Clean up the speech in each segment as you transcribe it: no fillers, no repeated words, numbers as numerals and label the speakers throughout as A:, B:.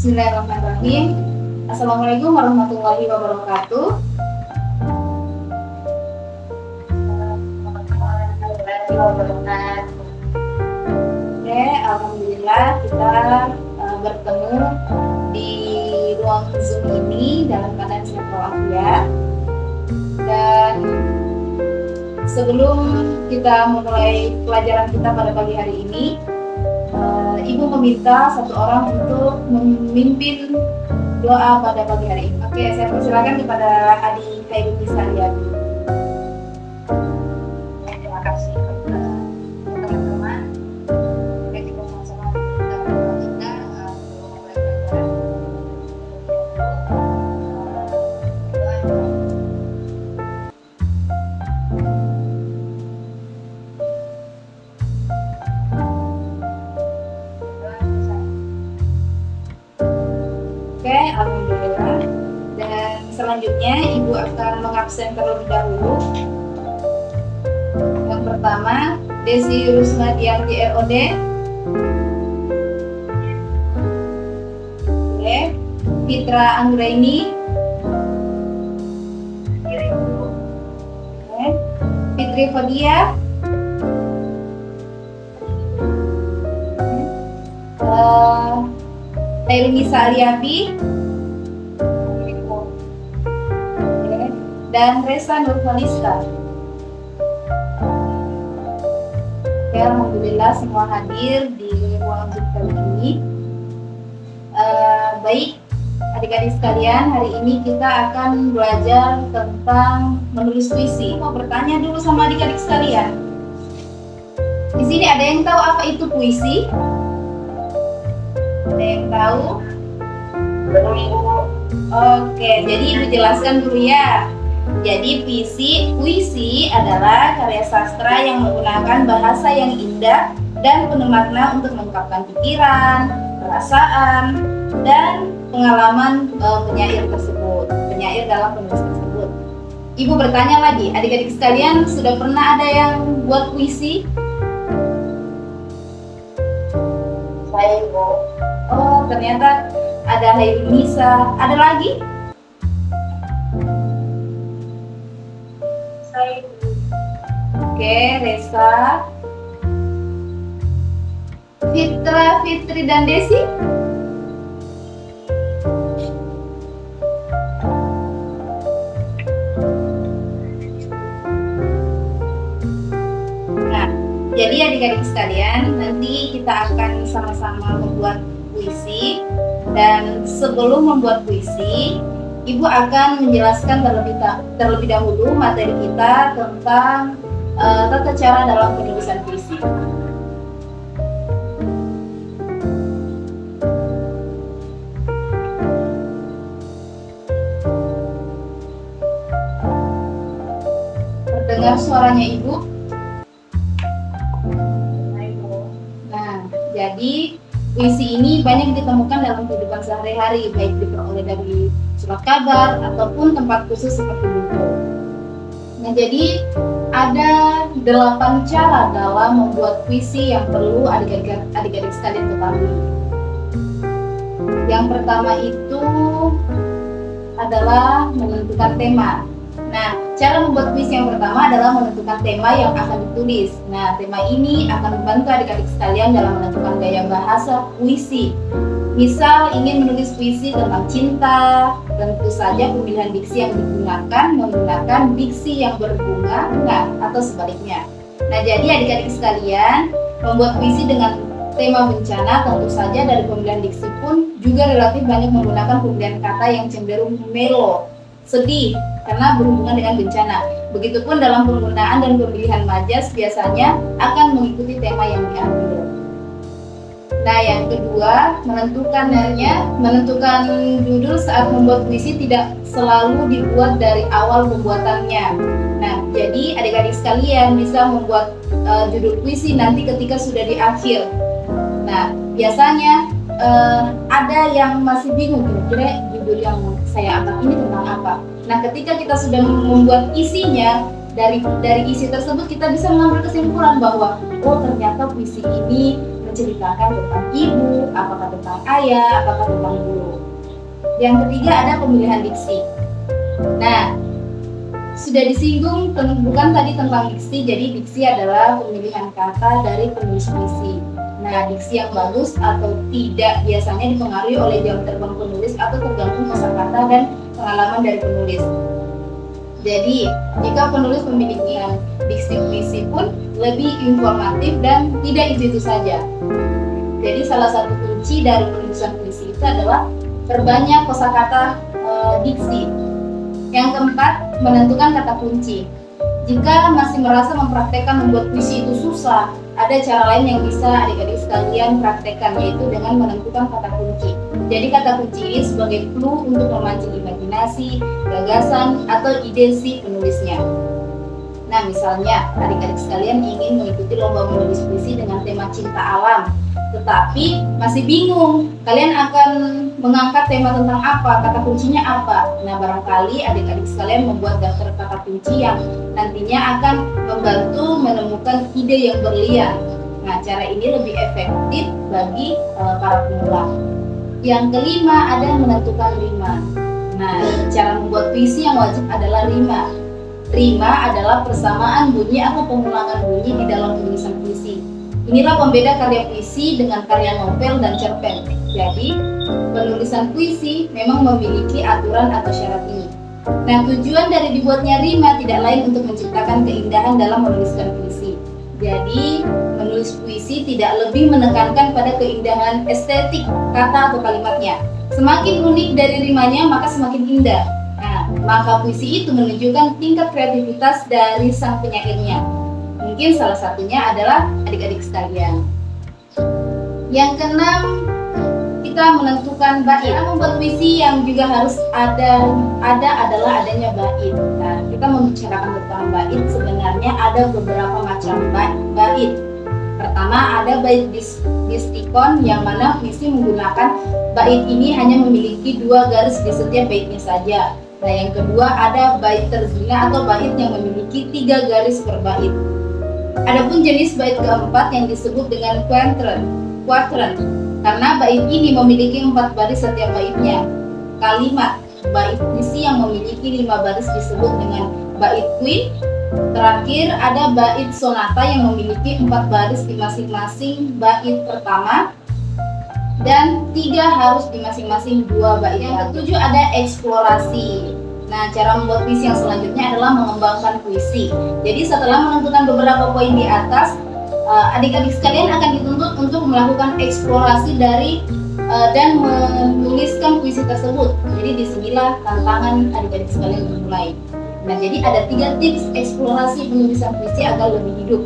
A: Bismillahirrahmanirrahim. Assalamualaikum warahmatullahi wabarakatuh. Oke, alhamdulillah kita bertemu di ruang Zoom ini dalam keadaan sehat walafiat. Dan sebelum kita memulai pelajaran kita pada pagi hari ini, Ibu meminta satu orang untuk memimpin doa pada pagi hari ini. Oke, saya persilakan kepada Adik Hairul Nisa.
B: Terima kasih kepada teman-teman. Kita sama-sama kita memulai pelajaran.
A: Oke, alhamdulillah. Dan selanjutnya Ibu akan mengabsen terlebih dahulu. Yang pertama, Desi Rusmadianti ROD. Oke. Fitra Anggraini. Oke. Fitri Fadia. Hairul Nisa Aliafi. Dan Resa Nurhaliska. Ya, alhamdulillah semua hadir di ruang Zoom kali ini. Baik, adik-adik sekalian, hari ini kita akan belajar tentang menulis puisi. Mau bertanya dulu sama adik-adik sekalian. Di sini ada yang tahu apa itu puisi? Ada yang tahu? Oke, jadi Ibu jelaskan dulu ya. Jadi puisi adalah karya sastra yang menggunakan bahasa yang indah dan penuh makna untuk mengungkapkan pikiran, perasaan, dan pengalaman penyair dalam penulis tersebut. Ibu bertanya lagi, adik-adik sekalian sudah pernah ada yang buat puisi?
B: Saya Ibu.
A: Oh, ternyata ada Hairul Nisa. Ada lagi?
B: Saya Ibu.
A: Oke, Resa, Fitra, Fitri, dan Desi. Nah, jadi adik-adik sekalian, nanti kita akan sama-sama membuat puisi. Dan sebelum membuat puisi, Ibu akan menjelaskan terlebih dahulu materi kita tentang tata cara dalam penulisan puisi. Terdengar suaranya Ibu? Nah, jadi puisi ini banyak ditemukan dalam kehidupan sehari-hari, baik diperoleh dari surat kabar ataupun tempat khusus seperti buku. Nah, jadi ada 8 cara dalam membuat puisi yang perlu adik-adik sekalian ketahui. Yang pertama itu adalah menentukan tema. Nah, cara membuat puisi yang pertama adalah menentukan tema yang akan ditulis. Nah, tema ini akan membantu adik-adik sekalian dalam menentukan gaya bahasa puisi. Misal ingin menulis puisi tentang cinta, tentu saja pemilihan diksi yang digunakan menggunakan diksi yang berbunga-bunga atau sebaliknya. Nah, jadi adik-adik sekalian, membuat puisi dengan tema bencana tentu saja dari pemilihan diksi pun juga relatif banyak menggunakan pemilihan kata yang cenderung melo, sedih, karena berhubungan dengan bencana. Begitupun dalam penggunaan dan pemilihan majas biasanya akan mengikuti tema yang diambil. Nah, yang kedua, menentukan judul saat membuat puisi tidak selalu dibuat dari awal pembuatannya. Nah, jadi adik-adik sekalian bisa membuat judul puisi nanti ketika sudah di akhir. Nah, biasanya ada yang masih bingung kira-kira judul yang saya angkat ini tentang apa. Nah, ketika kita sudah membuat isinya, dari isi tersebut kita bisa mengambil kesimpulan bahwa oh, ternyata puisi ini menceritakan tentang ibu, apakah tentang ayah, apakah tentang guru. Yang ketiga ada pemilihan diksi. Nah, sudah disinggung bukan tadi tentang diksi, jadi diksi adalah pemilihan kata dari penulis puisi. Nah, diksi yang bagus atau tidak biasanya dipengaruhi oleh jam terbang penulis atau tergantung kosakata dan pengalaman dari penulis. Jadi, jika penulis memiliki diksi puisi pun lebih informatif dan tidak itu saja. Jadi, salah satu kunci dari penulisan puisi itu adalah perbanyak kosakata diksi. Yang keempat, menentukan kata kunci. Jika masih merasa mempraktekkan membuat puisi itu susah, ada cara lain yang bisa adik-adik sekalian praktekkan, yaitu dengan menentukan kata kunci. Jadi kata kunci ini sebagai clue untuk memancing imajinasi, gagasan, atau ide si penulisnya. Nah, misalnya adik-adik sekalian ingin mengikuti lomba menulis puisi dengan tema cinta alam, tetapi masih bingung kalian akan mengangkat tema tentang apa, kata kuncinya apa. Nah, barangkali adik-adik sekalian membuat daftar kata kunci yang nantinya akan membantu menemukan ide yang berlian. Nah, cara ini lebih efektif bagi para pemula. Yang kelima ada menentukan rima. Nah, cara membuat puisi yang wajib adalah rima. Rima adalah persamaan bunyi atau pengulangan bunyi di dalam tulisan puisi. Inilah pembeda karya puisi dengan karya novel dan cerpen. Jadi, penulisan puisi memang memiliki aturan atau syarat ini. Nah, tujuan dari dibuatnya rima tidak lain untuk menciptakan keindahan dalam menuliskan puisi. Jadi, menulis puisi tidak lebih menekankan pada keindahan estetik kata atau kalimatnya. Semakin unik dari rimanya, maka semakin indah. Nah, maka puisi itu menunjukkan tingkat kreativitas dari sang penyairnya. Mungkin salah satunya adalah adik-adik sekalian. Yang keenam, kita menentukan bait. Cara membuat puisi yang juga harus ada adalah adanya bait. Nah, kita membicarakan tentang bait, sebenarnya ada beberapa macam bait. Pertama ada bait distikon, yang mana puisi menggunakan bait ini hanya memiliki 2 garis di setiap baitnya saja. Nah, yang kedua ada bait terzina atau bait yang memiliki 3 garis per bait. Adapun jenis bait keempat yang disebut dengan quatrain, karena bait ini memiliki 4 baris setiap baitnya. Kalimat bait puisi yang memiliki 5 baris disebut dengan bait quint. Terakhir ada bait sonata yang memiliki 4 baris di masing-masing bait pertama dan 3 harus di masing-masing 2 bait. Yang ketujuh ada eksplorasi. Nah, cara membuat puisi yang selanjutnya adalah mengembangkan puisi. Jadi setelah menentukan beberapa poin di atas, adik-adik sekalian akan dituntut untuk melakukan eksplorasi dan menuliskan puisi tersebut. Jadi disinilah tantangan adik-adik sekalian memulai. Nah, jadi ada 3 tips eksplorasi penulisan puisi agar lebih hidup.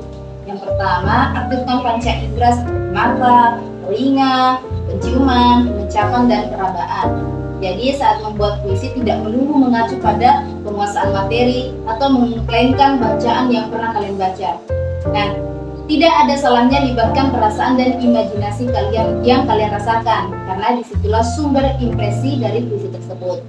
A: Yang pertama, aktifkan panca indera seperti mata, telinga, penciuman, pengecapan, dan perabaan. Jadi saat membuat puisi tidak melulu mengacu pada penguasaan materi atau mengklaimkan bacaan yang pernah kalian baca. Nah, tidak ada salahnya libatkan perasaan dan imajinasi kalian yang kalian rasakan, karena disitulah sumber impresi dari puisi tersebut.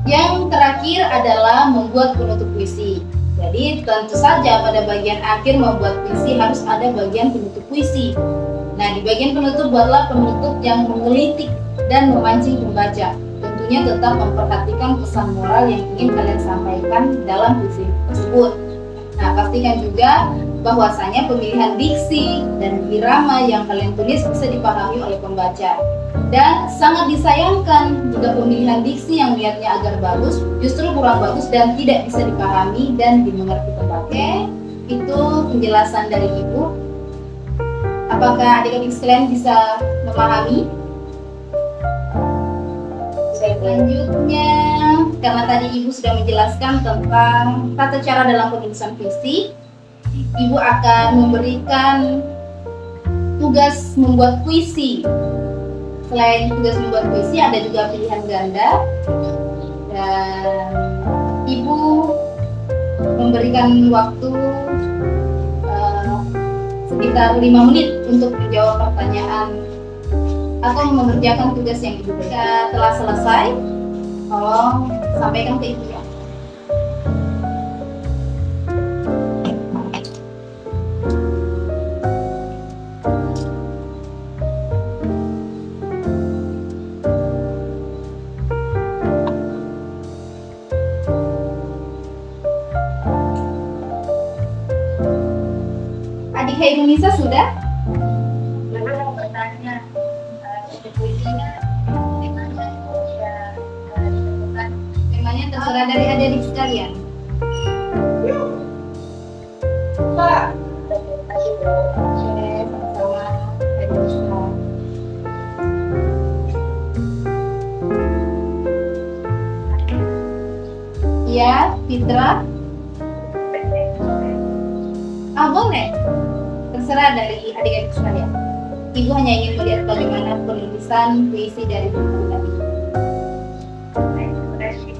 A: Yang terakhir adalah membuat penutup puisi. Jadi tentu saja pada bagian akhir membuat puisi harus ada bagian penutup puisi. Nah, di bagian penutup buatlah penutup yang menggelitik dan memancing pembaca. Tentunya tetap memperhatikan pesan moral yang ingin kalian sampaikan dalam puisi tersebut. Nah, pastikan juga bahwasanya pemilihan diksi dan irama yang kalian tulis bisa dipahami oleh pembaca. Dan sangat disayangkan jika pemilihan diksi yang niatnya agar bagus justru kurang bagus dan tidak bisa dipahami dan dimengerti pembaca. Itu penjelasan dari Ibu. Apakah adik-adik sekalian bisa memahami? Selanjutnya, karena tadi Ibu sudah menjelaskan tentang tata cara dalam penulisan puisi, Ibu akan memberikan tugas membuat puisi. Selain tugas membuat puisi, ada juga pilihan ganda, dan Ibu memberikan waktu sekitar 5 menit untuk menjawab pertanyaan atau mengerjakan tugas yang Ibu berikan. Telah selesai, tolong sampaikan ke Ibu ya. Oke, Ibu Nisa sudah?
B: Lalu mau bertanya, untuk puisinya, temanya itu ya ditentukan.
A: Temanya terserah dari adik-adik sekalian.
B: Terima kasih, Bu.
A: Oke, sama-sama. Ibu Nisa. Ya, Fitra. Boleh. Terserah dari adik-adik sekalian. Ibu hanya ingin melihat bagaimana penulisan puisi dari buku tadi.
B: Terima kasih.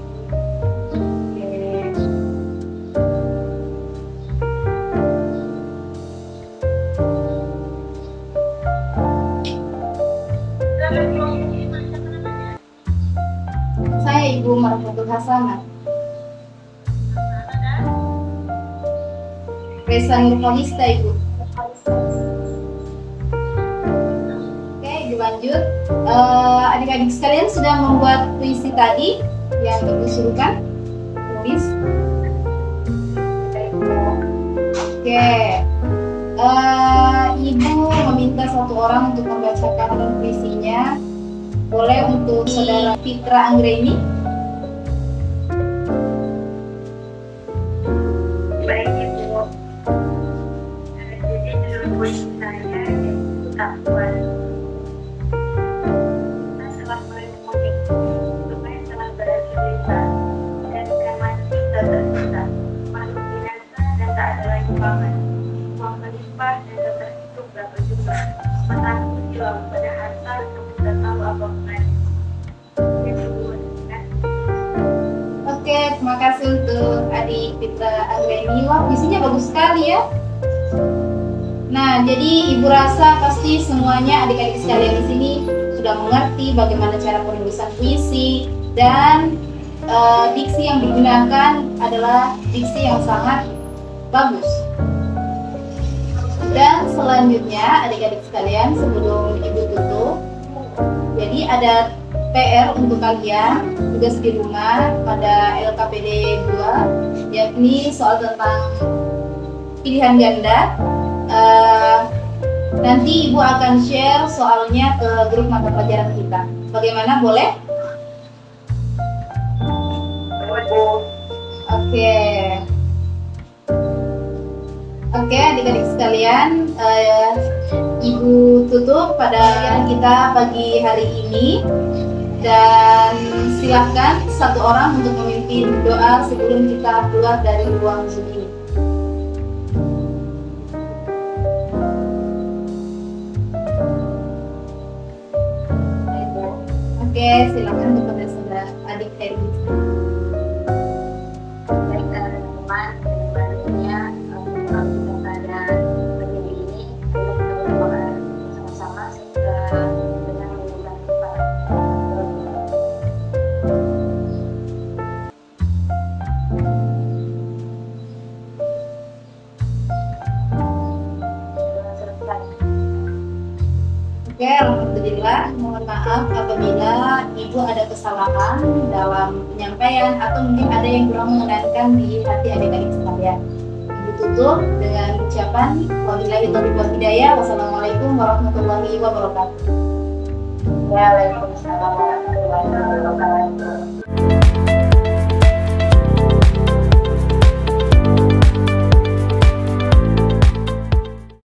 A: Saya Ibu Marfatul Hasanah. Resa Nurfalista, Ibu. Oke, dilanjut. Adik-adik sekalian sudah membuat puisi tadi yang Ibu suruhkan tulis. Oke. Ibu meminta satu orang untuk membacakan puisinya. Boleh untuk saudara Fitra Anggreni.
B: Baik, Ibu. Jadi judul puisi saya yaitu Tak Puas. Setelah merenungi, supaya telah berhasil desa dan kamar kita tersisa, makhluk binasa dan tak ada lagi pangan. Uang melimpah dan tak terhitung berapa jumlah. Mataku hilang pada harta, kamu tak tahu apa gunanya. Yang kedua,
A: Oke, terima kasih untuk adik Fitra Anggreni. Wah, puisinya bagus sekali ya. Nah, jadi Ibu rasa pasti semuanya adik-adik sekalian di sini sudah mengerti bagaimana cara penulisan puisi dan diksi yang digunakan adalah diksi yang sangat bagus. Dan selanjutnya adik-adik sekalian, sebelum Ibu tutup, jadi ada PR untuk kalian tugas di rumah pada LKPD 2, yakni soal tentang pilihan ganda. Nanti Ibu akan share soalnya ke grup mata pelajaran kita. Bagaimana, boleh? Oke. Oke, adik-adik sekalian, Ibu tutup pada pelajaran kita pagi hari ini. Dan silahkan satu orang untuk memimpin doa sebelum kita keluar dari ruang Zoom ini. Oke, silakan kepada saudara adik Edi.
B: Baik, teman-teman, selanjutnya kita pada pagi ini ayo kita berdoa sama-sama sehingga dengan menyembah Tuhan.
A: Oke, alhamdulillah. Mohon maaf apabila Ibu ada kesalahan dalam penyampaian atau mungkin ada yang kurang mengenankan di hati adik-adik sekalian. Ibu tutup dengan ucapan wabillahi taufiq wal hidayah. Wassalamualaikum warahmatullahi wabarakatuh.
B: Waalaikumsalam warahmatullahi wabarakatuh.